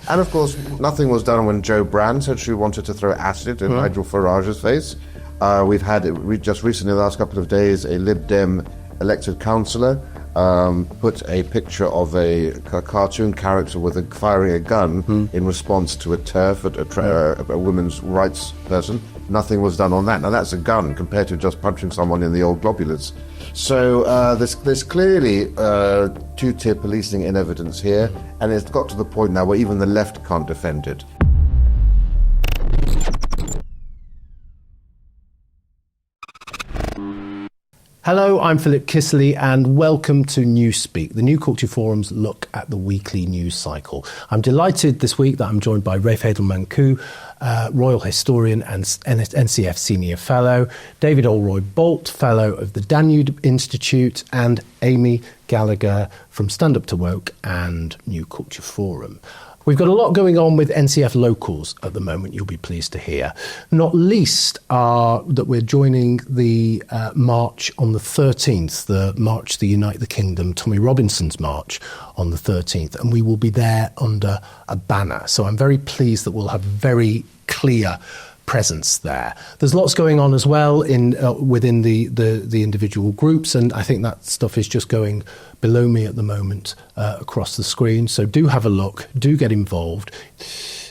And of course, nothing was done when Jo Brand said she wanted to throw acid in Nigel Farage's face. We just recently, the last couple of days, a Lib Dem elected councillor put a picture of a cartoon character firing a gun in response to a TERF, a women's rights person. Nothing was done on that. Now that's a gun compared to just punching someone in the old globulars. So there's clearly two-tier policing in evidence here, and it's got to the point now where even the left can't defend it. Hello, I'm Philip Kiszely and welcome to Newspeak, the New Culture Forum's look at the weekly news cycle. I'm delighted this week that I'm joined by Rafe Heydel-Mankoo, Royal Historian and NCF Senior Fellow, David Oldroyd-Bolt, Fellow of the Danube Institute, and Amy Gallagher from Stand Up to Woke and New Culture Forum. We've got a lot going on with NCF locals at the moment, you'll be pleased to hear. Not least are that we're joining the march on the 13th, the March to Unite the Kingdom, Tommy Robinson's March on the 13th, and we will be there under a banner. So I'm very pleased that we'll have very clear presence there. There's lots going on as well within the individual groups, and I think that stuff is just going below me at the moment across the screen. So do have a look, do get involved.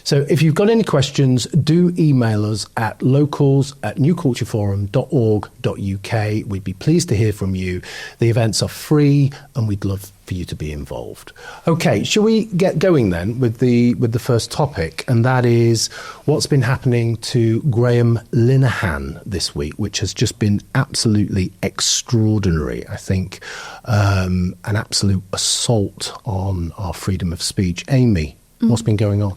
So if you've got any questions, do email us at locals@newcultureforum.org.uk. We'd be pleased to hear from you. The events are free and we'd love for you to be involved. Okay, shall we get going then with the first topic, and that is what's been happening to Graham Linehan this week, which has just been absolutely extraordinary. I think an absolute assault on our freedom of speech. Amy, what's been going on?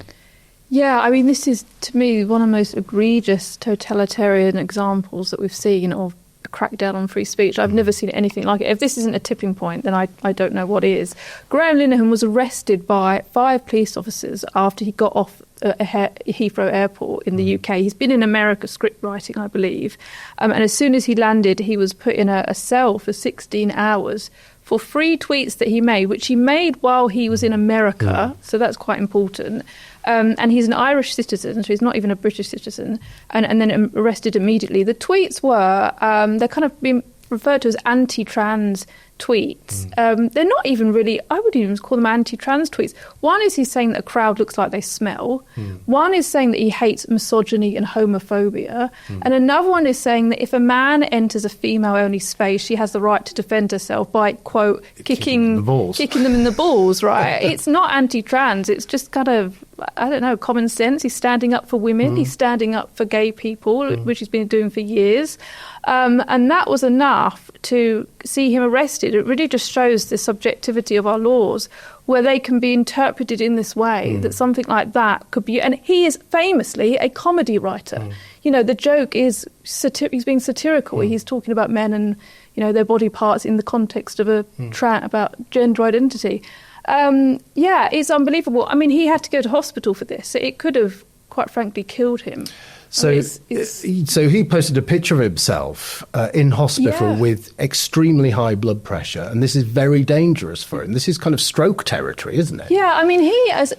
Yeah, I mean, this is, to me, one of the most egregious totalitarian examples that we've seen of a crackdown on free speech. I've never seen anything like it. If this isn't a tipping point, then I don't know what is. Graham Linehan was arrested by 5 police officers after he got off Heathrow Airport in the UK. He's been in America script writing, I believe. And as soon as he landed, he was put in a cell for 16 hours for 3 tweets that he made, which he made while he was in America. So that's quite important. And he's an Irish citizen, so he's not even a British citizen, and then arrested immediately. The tweets were, they're kind of being referred to as anti-trans tweets. They're not even really, I wouldn't even call them anti-trans tweets. One is he's saying that a crowd looks like they smell. One is saying that he hates misogyny and homophobia. And another one is saying that if a man enters a female-only space, she has the right to defend herself by, quote, kicking them in the balls, right? It's not anti-trans, it's just kind of, I don't know, common sense. He's standing up for women, he's standing up for gay people, which he's been doing for years. And that was enough to see him arrested. It really just shows the subjectivity of our laws, where they can be interpreted in this way, that something like that could be. And he is famously a comedy writer. You know, the joke is he's being satirical. He's talking about men and, you know, their body parts in the context of about gender identity. Yeah, it's unbelievable. I mean, he had to go to hospital for this. It could have, quite frankly, killed him. So, so he posted a picture of himself in hospital with extremely high blood pressure, and this is very dangerous for him. This is kind of stroke territory, isn't it? Yeah, I mean,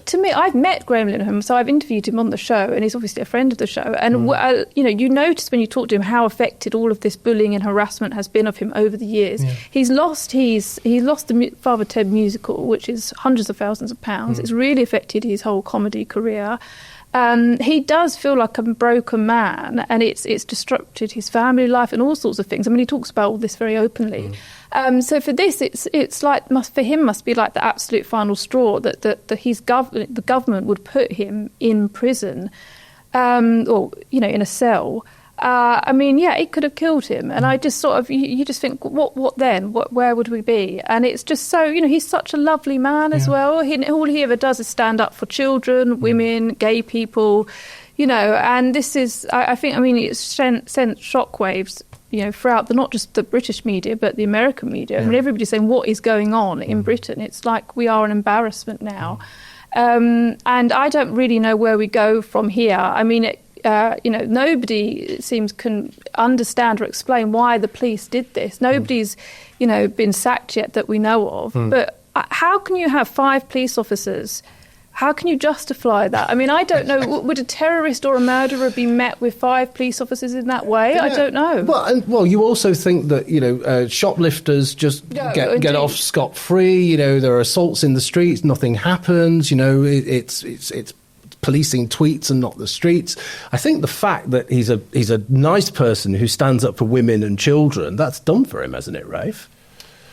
to me, I've met Graham Linehan, so I've interviewed him on the show, and he's obviously a friend of the show. And you know, you notice when you talk to him how affected all of this bullying and harassment has been of him over the years. He's lost the Father Ted musical, which is hundreds of thousands of pounds. It's really affected his whole comedy career. He does feel like a broken man, and it's disrupted his family life and all sorts of things. I mean, he talks about all this very openly. So for this, it's like for him must be like the absolute final straw that the government would put him in prison, or you know, in a cell. I mean, yeah, it could have killed him. And I just sort of, you just think, what then? Where would we be? And it's just so, you know, he's such a lovely man as well. All he ever does is stand up for children, women, gay people, you know, and this is, I think, I mean, it's sent shockwaves, you know, throughout not just the British media, but the American media. I mean, everybody's saying, what is going on in Britain? It's like we are an embarrassment now. And I don't really know where we go from here. I mean, you know, nobody, it seems, can understand or explain why the police did this. Nobody's, you know, been sacked yet that we know of. But how can you have 5 police officers How can you justify that? I mean, I don't know. Would a terrorist or a murderer be met with 5 police officers in that way? I don't know. Well, you also think that, shoplifters just get off scot-free. There are assaults in the streets, nothing happens. It's policing tweets and not the streets. I think the fact that he's a nice person who stands up for women and children, that's done for him, hasn't it, Rafe?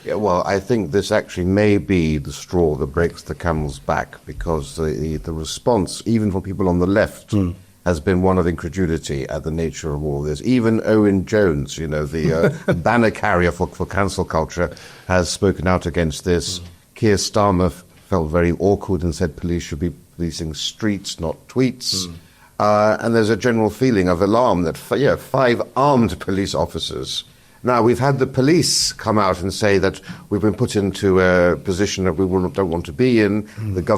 Yeah, well, I think this actually may be the straw that breaks the camel's back, because the response, even from people on the left, has been one of incredulity at the nature of all this. Even Owen Jones, the banner carrier for cancel culture, has spoken out against this. Keir Starmer felt very awkward and said police should be policing streets, not tweets. And there's a general feeling of alarm that 5 armed police officers. Now, we've had the police come out and say that we've been put into a position that we don't want to be in.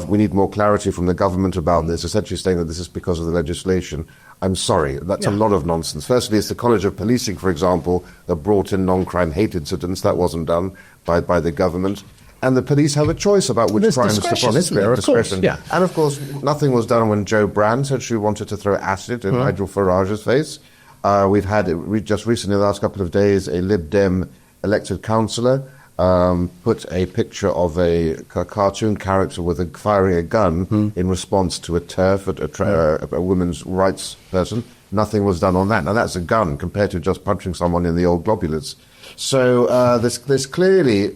We need more clarity from the government about this, essentially saying that this is because of the legislation. I'm sorry, that's a lot of nonsense. Firstly, it's the College of Policing, for example, that brought in non-crime hate incidents. That wasn't done by the government. And the police have a choice about which crimes to prosecute. Discretion. Yeah. And of course, nothing was done when Jo Brand said she wanted to throw acid in Nigel Farage's face. We've had, just recently, the last couple of days, a Lib Dem elected councillor put a picture of a cartoon character firing a gun in response to a TERF, a women's rights person. Nothing was done on that. Now, that's a gun compared to just punching someone in the old globulars. So there's clearly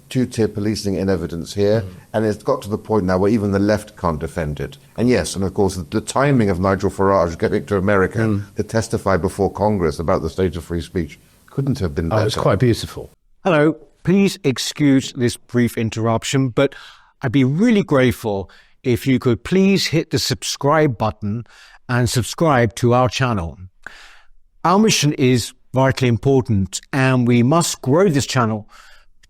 two-tier policing in evidence here, and it's got to the point now where even the left can't defend it. And yes, and of course, the timing of Nigel Farage getting to America to testify before Congress about the state of free speech couldn't have been better. It was quite beautiful. Hello, please excuse this brief interruption, but I'd be really grateful if you could please hit the subscribe button and subscribe to our channel. Our mission is vitally important, and we must grow this channel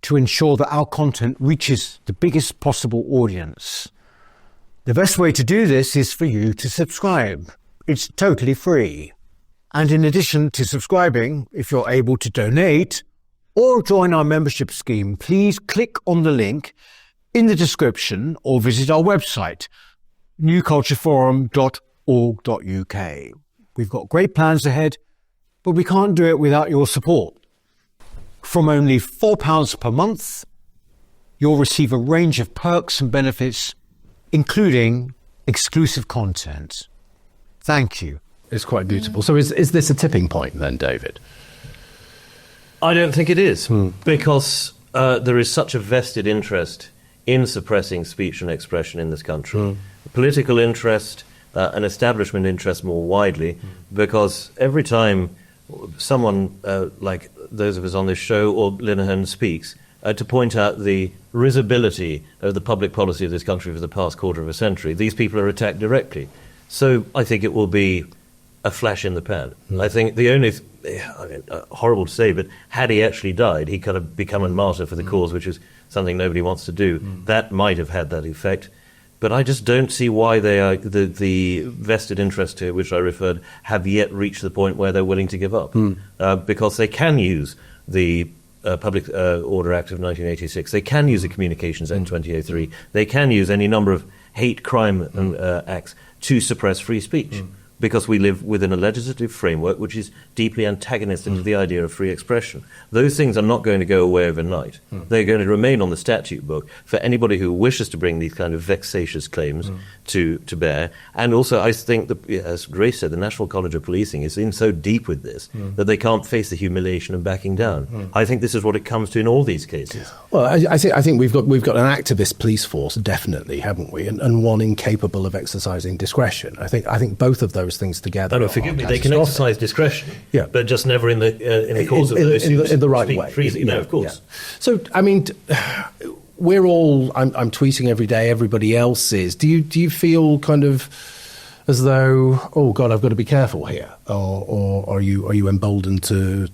to ensure that our content reaches the biggest possible audience. The best way to do this is for you to subscribe. It's totally free. And in addition to subscribing, if you're able to donate or join our membership scheme, please click on the link in the description or visit our website, newcultureforum.org.uk. We've got great plans ahead, but we can't do it without your support. From only £4 per month, you'll receive a range of perks and benefits, including exclusive content. Thank you. It's quite beautiful. So is this a tipping point then, David? I don't think it is, because there is such a vested interest in suppressing speech and expression in this country. Political interest, an establishment interest more widely, because every time someone like those of us on this show or Linehan speaks to point out the risibility of the public policy of this country for the past quarter of a century, these people are attacked directly. So I think it will be a flash in the pan. I think the only, horrible to say, but had he actually died, he could have become a martyr for the cause, which is something nobody wants to do. That might have had that effect. But I just don't see why they are, the vested interest to which I referred have yet reached the point where they're willing to give up. Because they can use the Public Order Act of 1986, they can use the Communications Act 2003, they can use any number of hate crime acts to suppress free speech. Because we live within a legislative framework which is deeply antagonistic to the idea of free expression. Those things are not going to go away overnight. They're going to remain on the statute book for anybody who wishes to bring these kind of vexatious claims to bear. And also, I think, that, as Grace said, the National College of Policing is in so deep with this that they can't face the humiliation of backing down. I think this is what it comes to in all these cases. Well, I think we've got an activist police force, definitely, haven't we? And one incapable of exercising discretion. I think both of those things together. No, forgive me. They can exercise discretion, but just never in the cause of those in the right way. Freely, of course. Yeah. So, I mean, we're all. I'm tweeting every day. Everybody else is. Do you feel kind of as though, oh God, I've got to be careful here, or are you emboldened to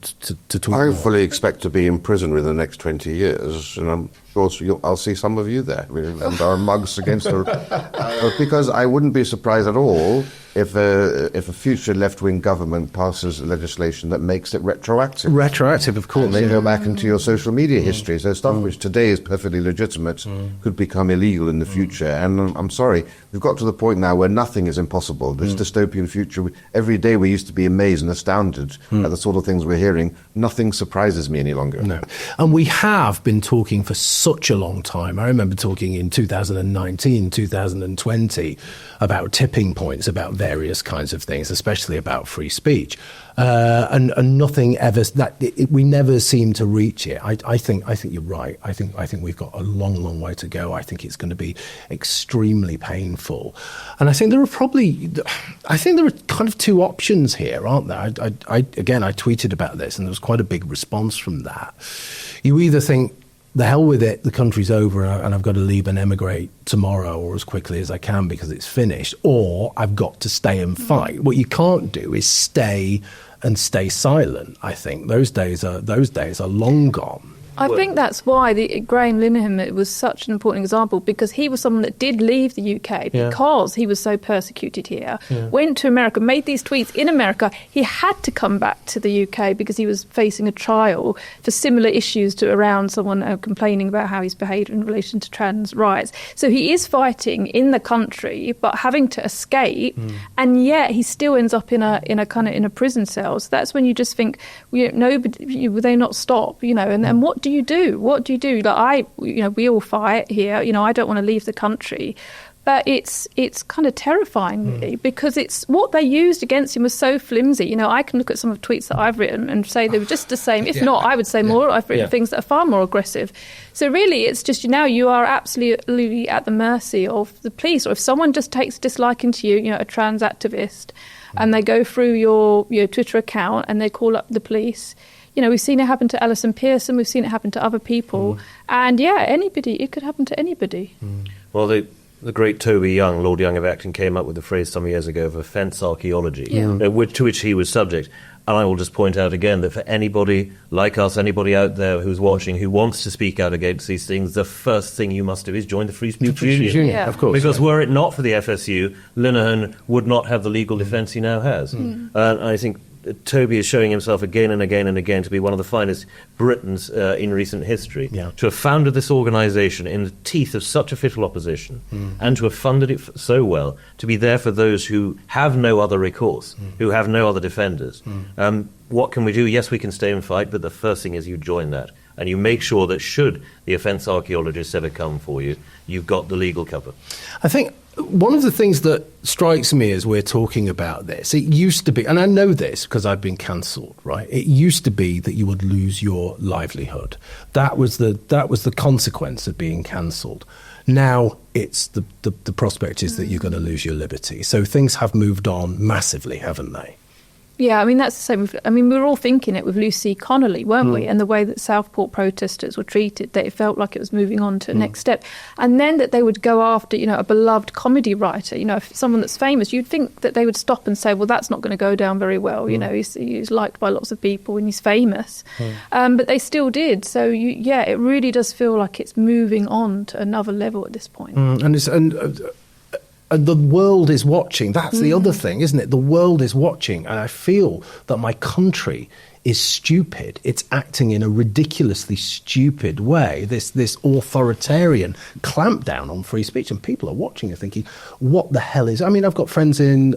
tweet? I fully expect to be in prison within the next 20 years, and course, I'll see some of you there, and our mugs against the... because I wouldn't be surprised at all if a future left-wing government passes legislation that makes it retroactive. Retroactive, of course. And they go back into your social media history. So stuff which today is perfectly legitimate could become illegal in the future. And I'm sorry, we've got to the point now where nothing is impossible. This dystopian future, every day we used to be amazed and astounded at the sort of things we're hearing. Nothing surprises me any longer. No. And we have been talking for such a long time. I remember talking in 2019, 2020 about tipping points, about various kinds of things, especially about free speech. And nothing ever, we never seem to reach it. I think you're right. I think we've got a long way to go. I think it's going to be extremely painful. And I think there are kind of two options here, aren't there? I tweeted about this, and there was quite a big response from that. You either think, the hell with it, the country's over and I've got to leave and emigrate tomorrow or as quickly as I can because it's finished, or I've got to stay and fight. What you can't do is stay silent. I think those days are long gone. I think that's why Graham Linehan was such an important example, because he was someone that did leave the UK because he was so persecuted here, went to America, made these tweets in America. He had to come back to the UK because he was facing a trial for similar issues to around someone complaining about how he's behaved in relation to trans rights. So he is fighting in the country, but having to escape, and yet he still ends up in a prison cell. So that's when you just think, nobody, will they not stop? And what do you do? What do you do? Like we all fight here. I don't want to leave the country, but it's kind of terrifying, really, because it's what they used against him was so flimsy. I can look at some of the tweets that I've written and say they were just the same. If not, I would say more. I've written things that are far more aggressive. So really, it's just now you are absolutely at the mercy of the police, or if someone just takes a disliking to you, a trans activist, and they go through your Twitter account and they call up the police. We've seen it happen to Alison Pearson. We've seen it happen to other people. And, it could happen to anybody. Well, the great Toby Young, Lord Young of Acton, came up with the phrase some years ago of offence archaeology, to which he was subject. And I will just point out again that for anybody like us, anybody out there who's watching, who wants to speak out against these things, the first thing you must do is join the Free Speech Union. Yeah. Of course. Because were it not for the FSU, Linehan would not have the legal defence he now has. And I think Toby is showing himself again and again and again to be one of the finest Britons in recent history. To have founded this organisation in the teeth of such official opposition and to have funded it so well, to be there for those who have no other recourse, who have no other defenders. What can we do? Yes, we can stay and fight, but the first thing is you join that. And you make sure that should the offence archaeologists ever come for you, you've got the legal cover. I think one of the things that strikes me as we're talking about this, it used to be, and I know this because I've been cancelled, right? It used to be that you would lose your livelihood. That was the consequence of being cancelled. Now it's the prospect is that you're going to lose your liberty. So things have moved on massively, haven't they? Yeah, that's the same. We were all thinking it with Lucy Connolly, weren't we? And the way that Southport protesters were treated, that it felt like it was moving on to the next step. And then that they would go after, a beloved comedy writer, if someone that's famous, you'd think that they would stop and say, well, that's not going to go down very well. He's liked by lots of people and he's famous. But they still did. So, it really does feel like it's moving on to another level at this point. And the world is watching. That's the other thing, isn't it? The world is watching. And I feel that my country is stupid. It's acting in a ridiculously stupid way, this authoritarian clampdown on free speech. And people are watching and thinking, what the hell is... I've got friends in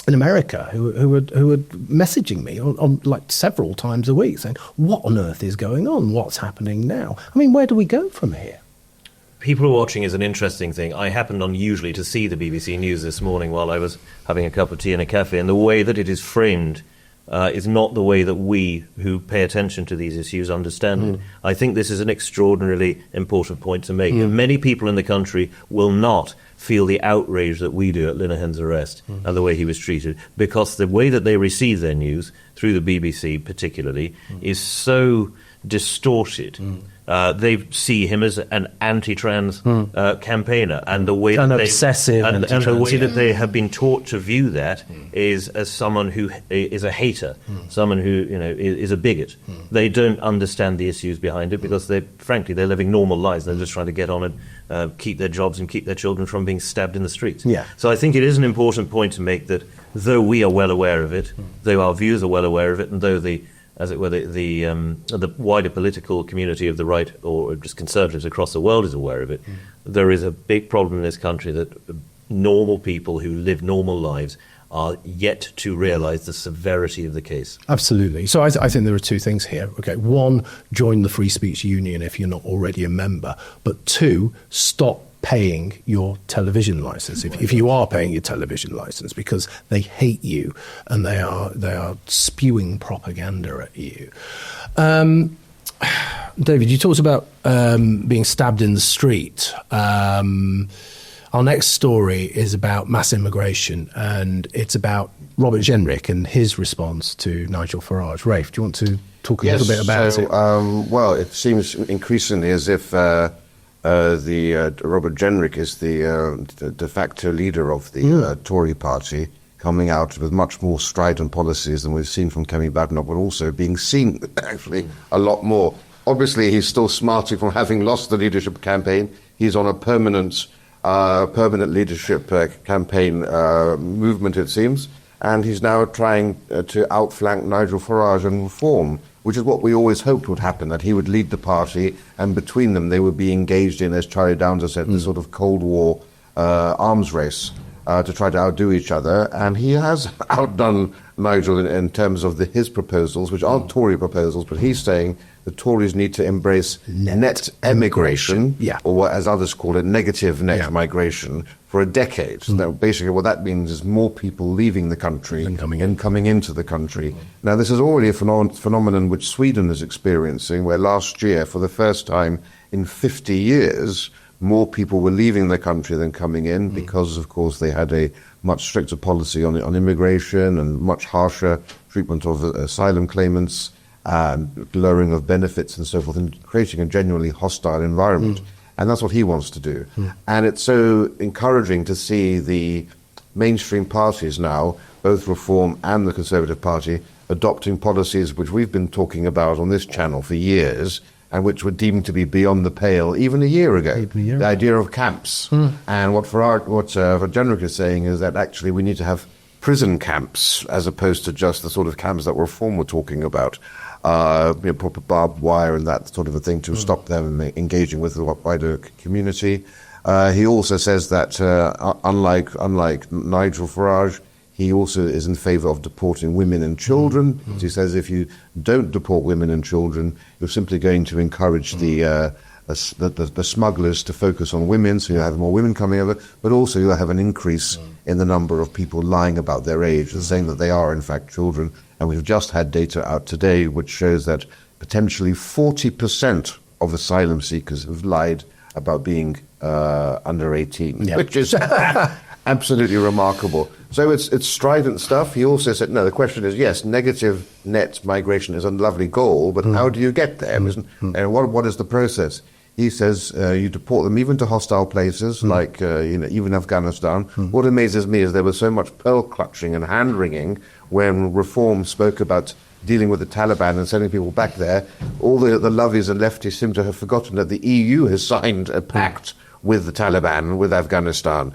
America who are messaging me on like several times a week saying, what on earth is going on? What's happening now? Where do we go from here? People are watching is an interesting thing. I happened unusually to see the BBC News this morning while I was having a cup of tea in a cafe, and the way that it is framed is not the way that we, who pay attention to these issues, understand it. I think this is an extraordinarily important point to make. Many people in the country will not feel the outrage that we do at Linehan's arrest and the way he was treated, because the way that they receive their news, through the BBC particularly, is so distorted They see him as an anti-trans campaigner, and the way An that obsessive and the anti-trans, way that they have been taught to view that is as someone who is a hater, someone who is a bigot. They don't understand the issues behind it because they're living normal lives. They're just trying to get on and keep their jobs and keep their children from being stabbed in the streets. Yeah. So I think it is an important point to make that though we are well aware of it, though our views are well aware of it, and though the wider political community of the right or just conservatives across the world is aware of it, there is a big problem in this country that normal people who live normal lives are yet to realise the severity of the case. Absolutely. So I think there are two things here. Okay, one, join the Free Speech Union if you're not already a member. But two, stop paying your television license if you are paying your television license, because they hate you and they are spewing propaganda at you. David, you talked about being stabbed in the street. Our next story is about mass immigration, and it's about Robert Jenrick and his response to Nigel Farage. Rafe, do you want to talk a little bit about it? Well, it seems increasingly as if Robert Jenrick is the de facto leader of the Tory party, coming out with much more strident policies than we've seen from Kemi Badenoch, but also being seen actually a lot more. Obviously, he's still smarting from having lost the leadership campaign. He's on a permanent leadership campaign movement, it seems, and he's now trying to outflank Nigel Farage and reform, which is what we always hoped would happen, that he would lead the party, and between them they would be engaged in, as Charlie Downs has said, the sort of Cold War arms race to try to outdo each other. And he has outdone Nigel in terms of his proposals, which aren't Tory proposals, but he's saying the Tories need to embrace net emigration, or what, as others call it, negative net migration, for a decade. Now, basically what that means is more people leaving the country and coming into the country. Now, this is already a phenomenon which Sweden is experiencing, where last year, for the first time in 50 years, more people were leaving the country than coming in because, of course, they had a much stricter policy on immigration and much harsher treatment of asylum claimants, and lowering of benefits and so forth, and creating a genuinely hostile environment. And that's what he wants to do. And it's so encouraging to see the mainstream parties now, both Reform and the Conservative Party, adopting policies which we've been talking about on this channel for years, and which were deemed to be beyond the pale even a year ago. The idea of camps. And what Jenrick is saying is that actually we need to have prison camps as opposed to just the sort of camps that Reform were talking about. Proper barbed wire and that sort of a thing to stop them engaging with the wider community. He also says that unlike Nigel Farage, he also is in favour of deporting women and children. He says if you don't deport women and children, you're simply going to encourage the smugglers to focus on women, so you'll have more women coming over, but also you'll have an increase in the number of people lying about their age and saying that they are in fact children. And we've just had data out today which shows that potentially 40% of asylum seekers have lied about being under 18, which is absolutely remarkable. So it's strident stuff. He also said, no, the question is, yes, negative net migration is a lovely goal, but how do you get there? And what is the process? He says you deport them even to hostile places, like even Afghanistan. What amazes me is there was so much pearl-clutching and hand-wringing when Reform spoke about dealing with the Taliban and sending people back there. All the lovies and lefties seem to have forgotten that the EU has signed a pact with the Taliban, with Afghanistan.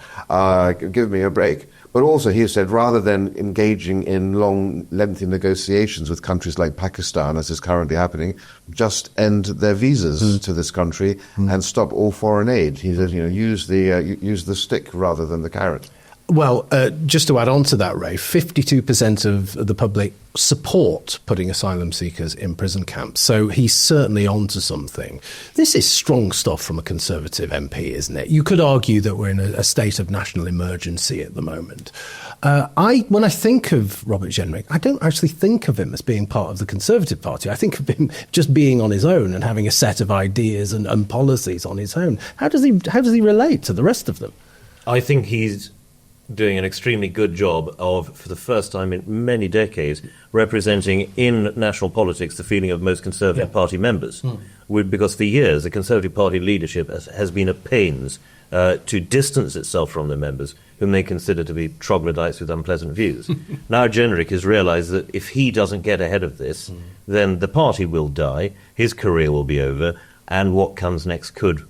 Give me a break. But also, he said, rather than engaging in long, lengthy negotiations with countries like Pakistan, as is currently happening, just end their visas to this country and stop all foreign aid. He said, use the stick rather than the carrot. Well, just to add on to that, Ray, 52% of the public support putting asylum seekers in prison camps. So he's certainly onto something. This is strong stuff from a Conservative MP, isn't it? You could argue that we're in a state of national emergency at the moment. When I think of Robert Jenrick, I don't actually think of him as being part of the Conservative Party. I think of him just being on his own and having a set of ideas and policies on his own. How does he relate to the rest of them? I think he's doing an extremely good job of, for the first time in many decades, representing in national politics the feeling of most Conservative Party members. Because for years the Conservative Party leadership has been at pains to distance itself from their members, whom they consider to be troglodytes with unpleasant views. Now Jenrick has realised that if he doesn't get ahead of this, then the party will die, his career will be over, and what comes next could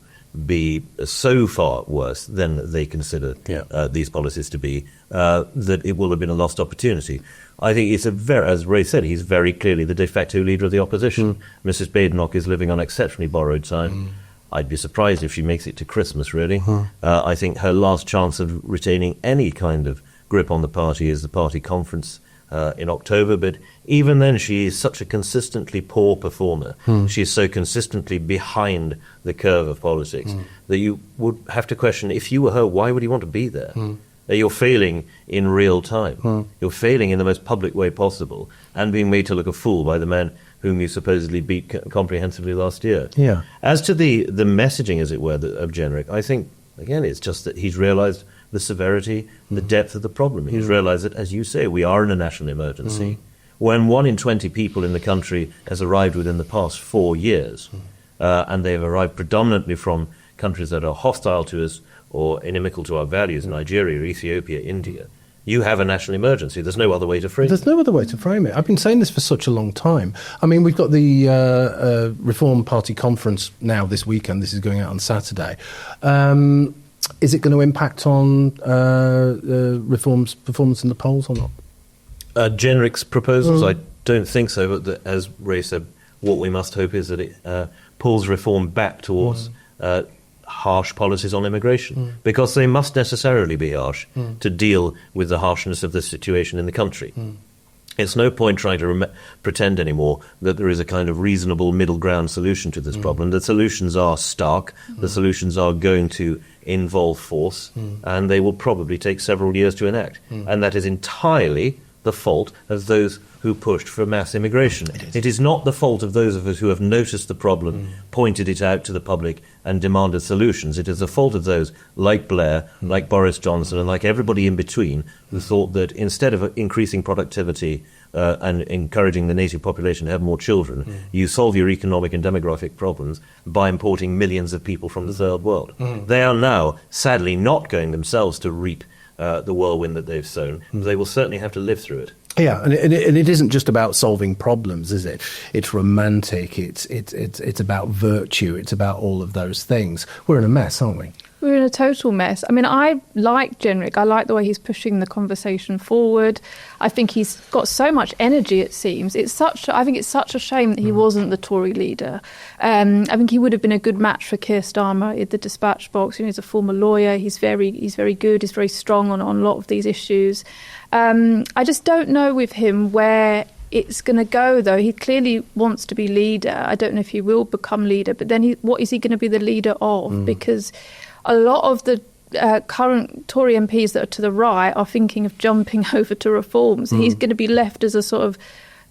be so far worse than they consider these policies to be, that it will have been a lost opportunity. I think it's as Ray said, he's very clearly the de facto leader of the opposition. Mrs. Badenoch is living on exceptionally borrowed time. I'd be surprised if she makes it to Christmas, really. I think her last chance of retaining any kind of grip on the party is the party conference in October, but even then she is such a consistently poor performer. She is so consistently behind the curve of politics that you would have to question, if you were her, why would you want to be there? You're failing in real time. You're failing in the most public way possible and being made to look a fool by the man whom you supposedly beat comprehensively last year. As to the messaging, as it were, of Jenrick, I think, again, it's just that he's realised the severity, the depth of the problem. He's realised that, as you say, we are in a national emergency. When 1 in 20 people in the country has arrived within the past 4 years, and they've arrived predominantly from countries that are hostile to us or inimical to our values, Nigeria, Ethiopia, India, you have a national emergency. There's no other way to frame it. There's no other way to frame it. I've been saying this for such a long time. I mean, we've got the Reform Party conference now this weekend. This is going out on Saturday. Is it going to impact on Reform's performance in the polls or not? Jenrick's proposals, I don't think so. But as Ray said, what we must hope is that it pulls Reform back towards harsh policies on immigration, because they must necessarily be harsh to deal with the harshness of the situation in the country. It's no point trying to pretend anymore that there is a kind of reasonable middle ground solution to this problem. The solutions are stark. The solutions are going to involve force, and they will probably take several years to enact. And that is entirely the fault of those who pushed for mass immigration. It is not the fault of those of us who have noticed the problem, pointed it out to the public, and demanded solutions. It is the fault of those like Blair, like Boris Johnson, and like everybody in between, who thought that instead of increasing productivity and encouraging the native population to have more children, you solve your economic and demographic problems by importing millions of people from the third world. They are now, sadly, not going themselves to reap the whirlwind that they've sown. They will certainly have to live through it. Yeah, and it isn't just about solving problems, is it? It's romantic. It's about virtue. It's about all of those things. We're in a mess, aren't we? We're in a total mess. I mean, I like Jenrick. I like the way he's pushing the conversation forward. I think he's got so much energy, it seems. I think it's such a shame that he wasn't the Tory leader. I think he would have been a good match for Keir Starmer in the dispatch box. You know, he's a former lawyer. He's very good. He's very strong on a lot of these issues. I just don't know with him where it's going to go, though. He clearly wants to be leader. I don't know if he will become leader, but then what is he going to be the leader of? Because a lot of the current Tory MPs that are to the right are thinking of jumping over to Reform. So he's going to be left as a sort of,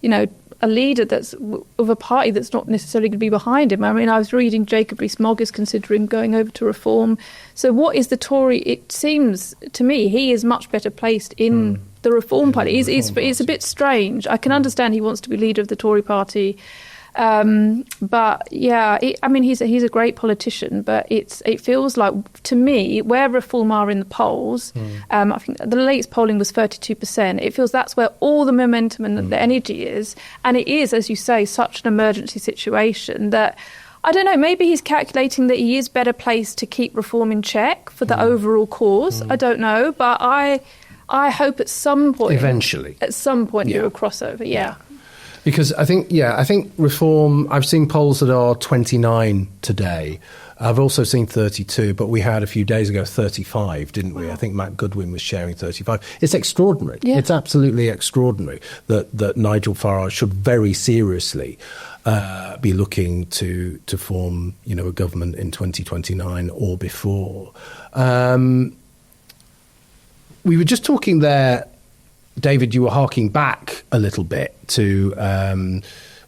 a leader that's of a party that's not necessarily going to be behind him. I mean, I was reading Jacob Rees-Mogg is considering going over to Reform. So what is the Tory? It seems to me he is much better placed in the Reform Party. It's a bit strange. I can understand he wants to be leader of the Tory Party. But yeah, he's a great politician, but it feels like, to me, where Reform are in the polls, I think the latest polling was 32%. It feels that's where all the momentum and the energy is. And it is, as you say, such an emergency situation that, I don't know, maybe he's calculating that he is better placed to keep Reform in check for the overall cause. I don't know, but I hope at some point, eventually, he will cross over. Yeah. Because I think Reform, I've seen polls that are 29 today. I've also seen 32, but we had a few days ago 35, didn't we? I think Matt Goodwin was sharing 35. It's extraordinary. Yeah. It's absolutely extraordinary that Nigel Farage should very seriously be looking to form, a government in 2029 or before. We were just talking there, David, you were harking back a little bit to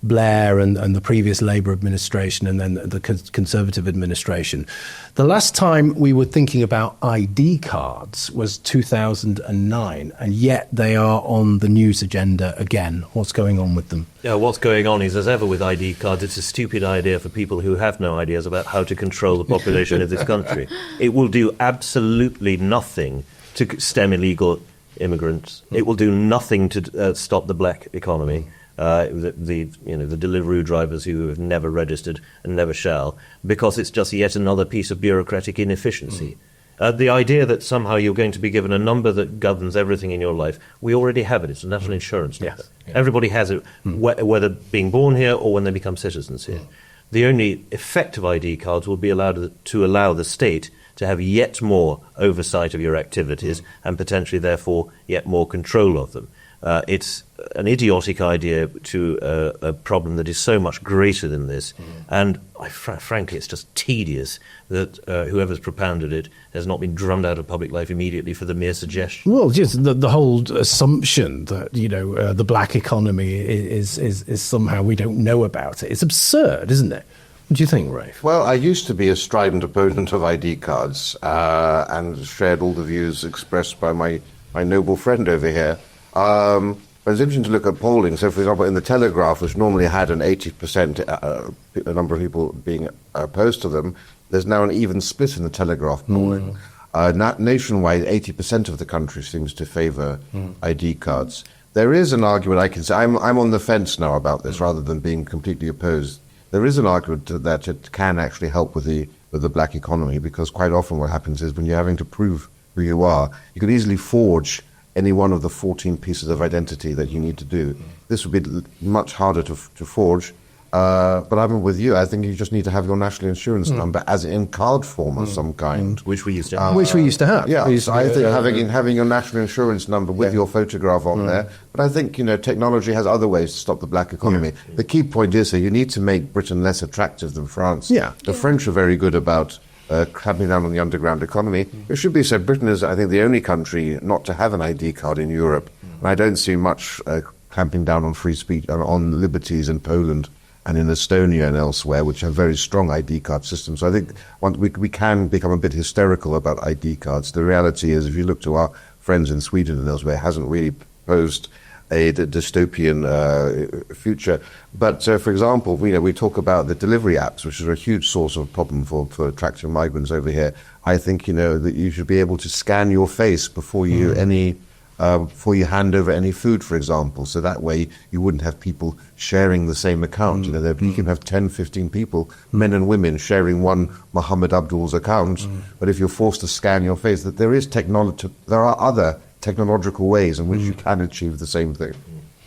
Blair and the previous Labour administration and then the Conservative administration. The last time we were thinking about ID cards was 2009, and yet they are on the news agenda again. What's going on with them? Yeah, what's going on is, as ever with ID cards, it's a stupid idea for people who have no ideas about how to control the population of this country. It will do absolutely nothing to stem illegal immigrants. It will do nothing to stop the black economy. The Deliveroo drivers who have never registered and never shall, because it's just yet another piece of bureaucratic inefficiency. The idea that somehow you're going to be given a number that governs everything in your life, we already have it. It's a national insurance number. Yes. Yeah. Everybody has it, whether being born here or when they become citizens here. The only effective ID cards will be to allow the state to have yet more oversight of your activities and potentially, therefore, yet more control of them. It's an idiotic idea to a problem that is so much greater than this. And frankly, it's just tedious that whoever's propounded it has not been drummed out of public life immediately for the mere suggestion. Well, just the whole assumption that, the black economy is somehow we don't know about it. It's absurd, isn't it? What do you think, Rafe? Well, I used to be a strident opponent of ID cards and shared all the views expressed by my noble friend over here. But it's interesting to look at polling. So, for example, in the Telegraph, which normally had an 80% number of people being opposed to them, there's now an even split in the Telegraph polling. Nationwide, 80% of the country seems to favour ID cards. There is an argument I can say. I'm on the fence now about this, rather than being completely opposed. There is an argument that it can actually help with the black economy, because quite often what happens is when you're having to prove who you are, you could easily forge any one of the 14 pieces of identity that you need to do. This would be much harder to forge. But I'm with you. I think you just need to have your national insurance number as in card form of some kind. Which we used to have. Which we used to have. Yeah, I think having your national insurance number with your photograph on there. But I think, technology has other ways to stop the black economy. The key point is that you need to make Britain less attractive than France. Yeah. The French are very good about clamping down on the underground economy. It should be said, Britain is, I think, the only country not to have an ID card in Europe. And I don't see much clamping down on free speech, on liberties in Poland and in Estonia and elsewhere, which have very strong ID card systems. So I think we can become a bit hysterical about ID cards. The reality is, if you look to our friends in Sweden and elsewhere, it hasn't really posed a dystopian future. But for example, we talk about the delivery apps, which are a huge source of problem for attracting migrants over here. I think that you should be able to scan your face before you before you hand over any food, for example. So that way you wouldn't have people sharing the same account. You can have 10, 15 people, men and women, sharing one Muhammad Abdul's account. But if you're forced to scan your face, that there are other technological ways in which you can achieve the same thing.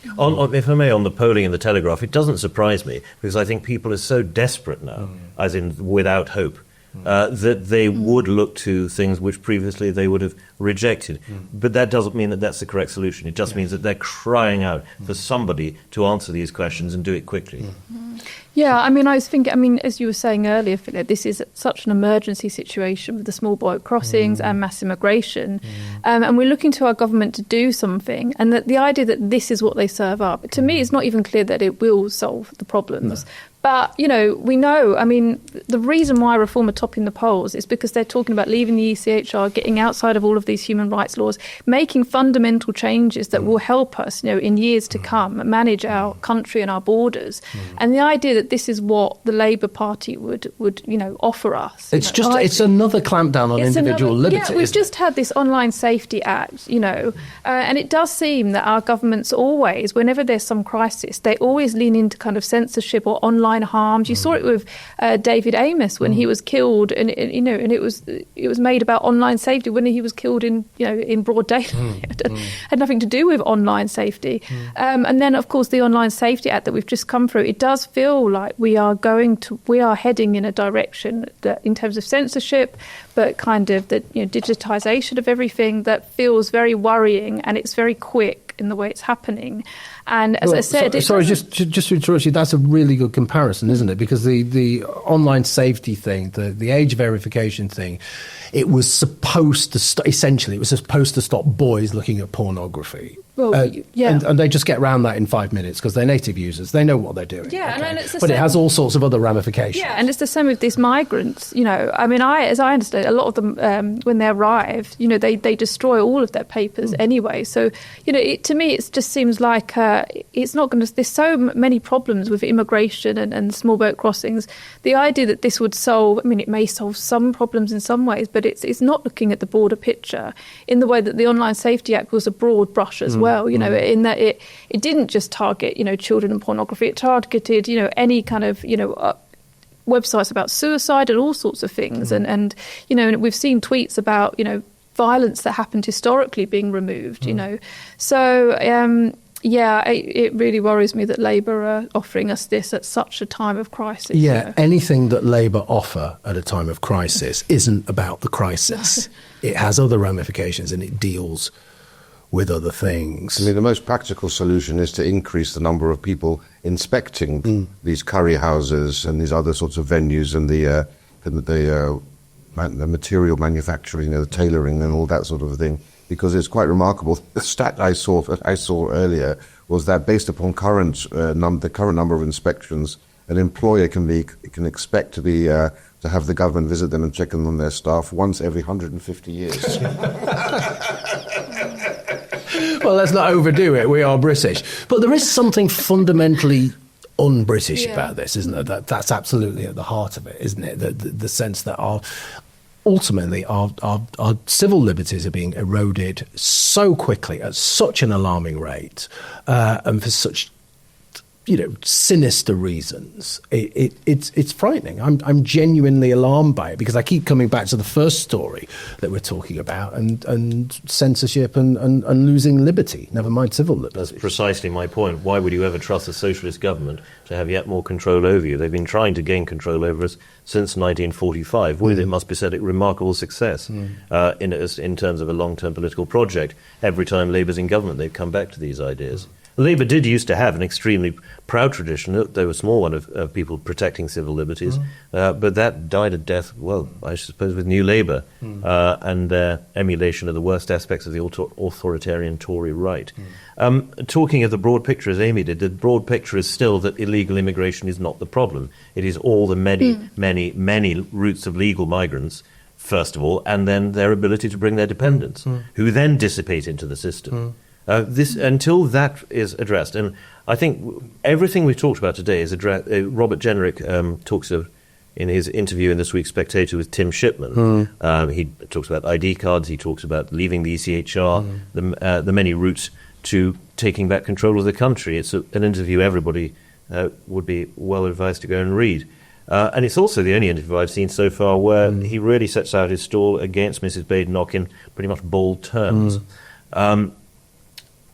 If I may, on the polling in the Telegraph, it doesn't surprise me, because I think people are so desperate now, as in without hope, that they would look to things which previously they would have rejected. But that doesn't mean that that's the correct solution. It just means that they're crying out for somebody to answer these questions and do it quickly. Yeah, I was thinking, as you were saying earlier, Philip, this is such an emergency situation with the small boat crossings and mass immigration. And we're looking to our government to do something. And that the idea that this is what they serve up, to me, it's not even clear that it will solve the problems. No. But, we know, the reason why Reform are topping the polls is because they're talking about leaving the ECHR, getting outside of all of these human rights laws, making fundamental changes that will help us, in years to come, manage our country and our borders. And the idea that this is what the Labour Party would offer us. It's another clampdown on individual liberty. Yeah, we've just had this Online Safety Act, and it does seem that our governments always, whenever there's some crisis, they always lean into kind of censorship or online harms. You saw it with David Amos when he was killed, and it was made about online safety when he was killed in broad daylight. It had nothing to do with online safety. And then, of course, the Online Safety Act that we've just come through. It does feel like we are heading in a direction that, in terms of censorship, but kind of the digitisation of everything, that feels very worrying, and it's very quick in the way it's happening. And as I said... just to interrupt you, that's a really good comparison, isn't it? Because the online safety thing, the age verification thing, it was supposed to essentially, it was supposed to stop boys looking at pornography. Well, and they just get around that in 5 minutes because they're native users. They know what they're doing. Yeah, okay? and it's the but same. It has all sorts of other ramifications. Yeah, and it's the same with these migrants. I mean, as I understand, a lot of them, when they arrive, they destroy all of their papers anyway. So, to me, it just seems like it's not going to. There's so many problems with immigration and small boat crossings. The idea that this would solve, I mean, it may solve some problems in some ways, but it's not looking at the broader picture in the way that the Online Safety Act was a broad brush as well. In that it didn't just target children and pornography. It targeted any kind of websites about suicide and all sorts of things. And we've seen tweets about violence that happened historically being removed. So. It really worries me that Labour are offering us this at such a time of crisis. Yeah, anything that Labour offer at a time of crisis isn't about the crisis. It has other ramifications and it deals with other things. I mean, the most practical solution is to increase the number of people inspecting these curry houses and these other sorts of venues and the material manufacturing, the tailoring and all that sort of thing. Because it's quite remarkable. The stat I saw earlier was that based upon the current number of inspections, an employer can expect to have the government visit them and check in on their staff once every 150 years. Well, let's not overdo it. We are British, but there is something fundamentally un-British about this, isn't there? That's absolutely at the heart of it, isn't it? The sense that ultimately our civil liberties are being eroded so quickly at such an alarming rate and for such sinister reasons. It's frightening. I'm genuinely alarmed by it because I keep coming back to the first story that we're talking about and censorship and losing liberty, never mind civil liberties. That's precisely my point. Why would you ever trust a socialist government to have yet more control over you? They've been trying to gain control over us since 1945, with, it must be said, a remarkable success in terms of a long-term political project. Every time Labour's in government, they've come back to these ideas. Labour did used to have an extremely proud tradition. There was a small one of people protecting civil liberties, but that died a death, well, I suppose, with New Labour and their emulation of the worst aspects of the authoritarian Tory right. Talking of the broad picture, as Amy did, the broad picture is still that illegal immigration is not the problem. It is all the many routes of legal migrants, first of all, and then their ability to bring their dependents, who then dissipate into the system. Until that is addressed, and I think everything we've talked about today is addressed. Robert Jenrick talks of, in his interview in this week's Spectator with Tim Shipman, he talks about ID cards, he talks about leaving the ECHR, the many routes to taking back control of the country. It's an interview everybody would be well advised to go and read. And it's also the only interview I've seen so far where he really sets out his stall against Mrs. Badenoch in pretty much bold terms.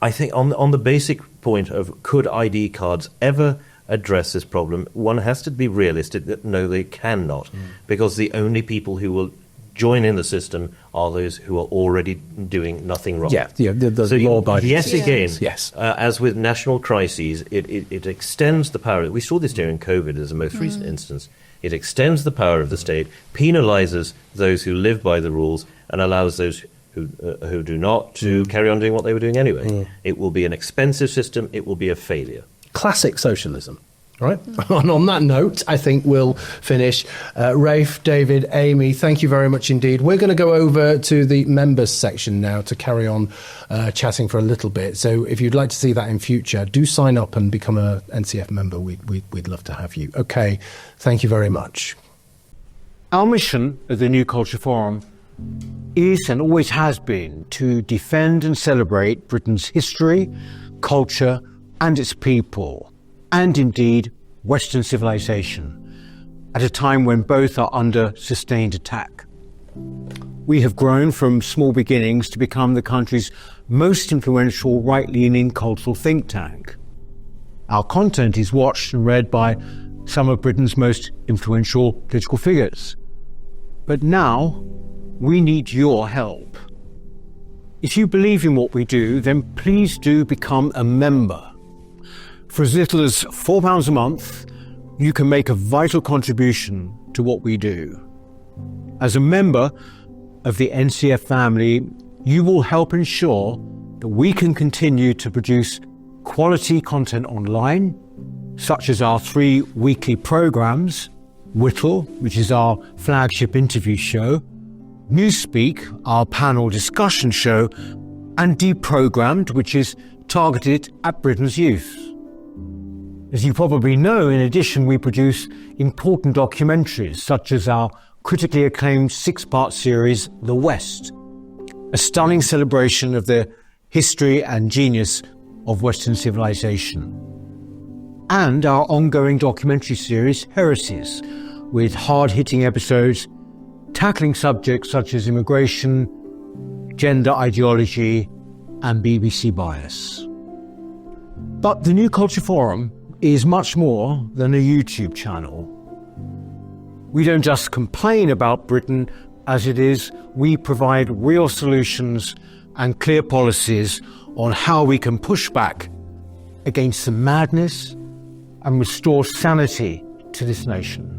I think on the basic point of could ID cards ever address this problem, one has to be realistic that no, they cannot, because the only people who will join in the system are those who are already doing nothing wrong. The law-abiding. Yes, again, yes. As with national crises, it extends the power. We saw this during COVID as the most recent instance. It extends the power of the state, penalises those who live by the rules, and allows those who do not to carry on doing what they were doing anyway. It will be an expensive system. It will be a failure. Classic socialism. Right. And on that note, I think we'll finish. Rafe, David, Amy, thank you very much indeed. We're going to go over to the members section now to carry on chatting for a little bit. So if you'd like to see that in future, do sign up and become a NCF member. We'd love to have you. Okay. Thank you very much. Our mission at the New Culture Forum is and always has been to defend and celebrate Britain's history, culture and its people, and indeed Western civilization, at a time when both are under sustained attack. We have grown from small beginnings to become the country's most influential right-leaning cultural think tank. Our content is watched and read by some of Britain's most influential political figures. But now, we need your help. If you believe in what we do, then please do become a member. For as little as £4 a month, you can make a vital contribution to what we do. As a member of the NCF family, you will help ensure that we can continue to produce quality content online, such as our 3 weekly programs, Whittle, which is our flagship interview show, Newspeak, our panel discussion show, and Deprogrammed, which is targeted at Britain's youth. As you probably know, in addition, we produce important documentaries, such as our critically acclaimed 6-part series, The West, a stunning celebration of the history and genius of Western civilization, and our ongoing documentary series, Heresies, with hard-hitting episodes tackling subjects such as immigration, gender ideology, and BBC bias. But the New Culture Forum is much more than a YouTube channel. We don't just complain about Britain as it is, we provide real solutions and clear policies on how we can push back against the madness and restore sanity to this nation.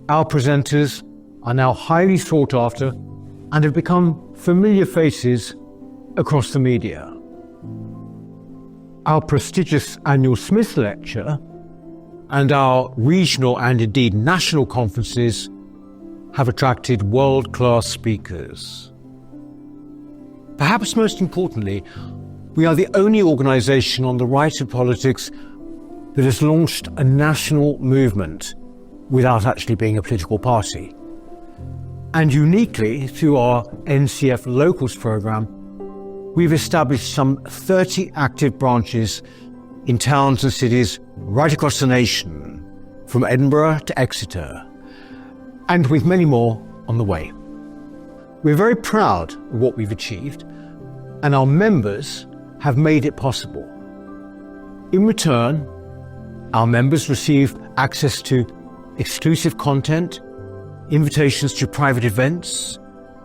Our presenters are now highly sought after and have become familiar faces across the media. Our prestigious annual Smith Lecture and our regional and indeed national conferences have attracted world-class speakers. Perhaps most importantly, we are the only organisation on the right of politics that has launched a national movement without actually being a political party. And uniquely, through our NCF Locals programme, we've established some 30 active branches in towns and cities right across the nation, from Edinburgh to Exeter, and with many more on the way. We're very proud of what we've achieved, and our members have made it possible. In return, our members receive access to exclusive content, invitations to private events,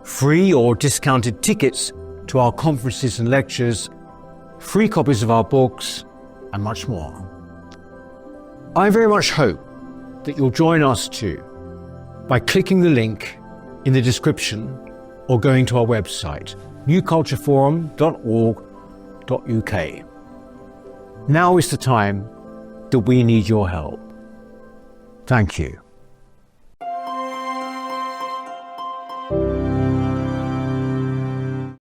free or discounted tickets to our conferences and lectures, free copies of our books, and much more. I very much hope that you'll join us too by clicking the link in the description or going to our website, newcultureforum.org.uk. Now is the time that we need your help. Thank you.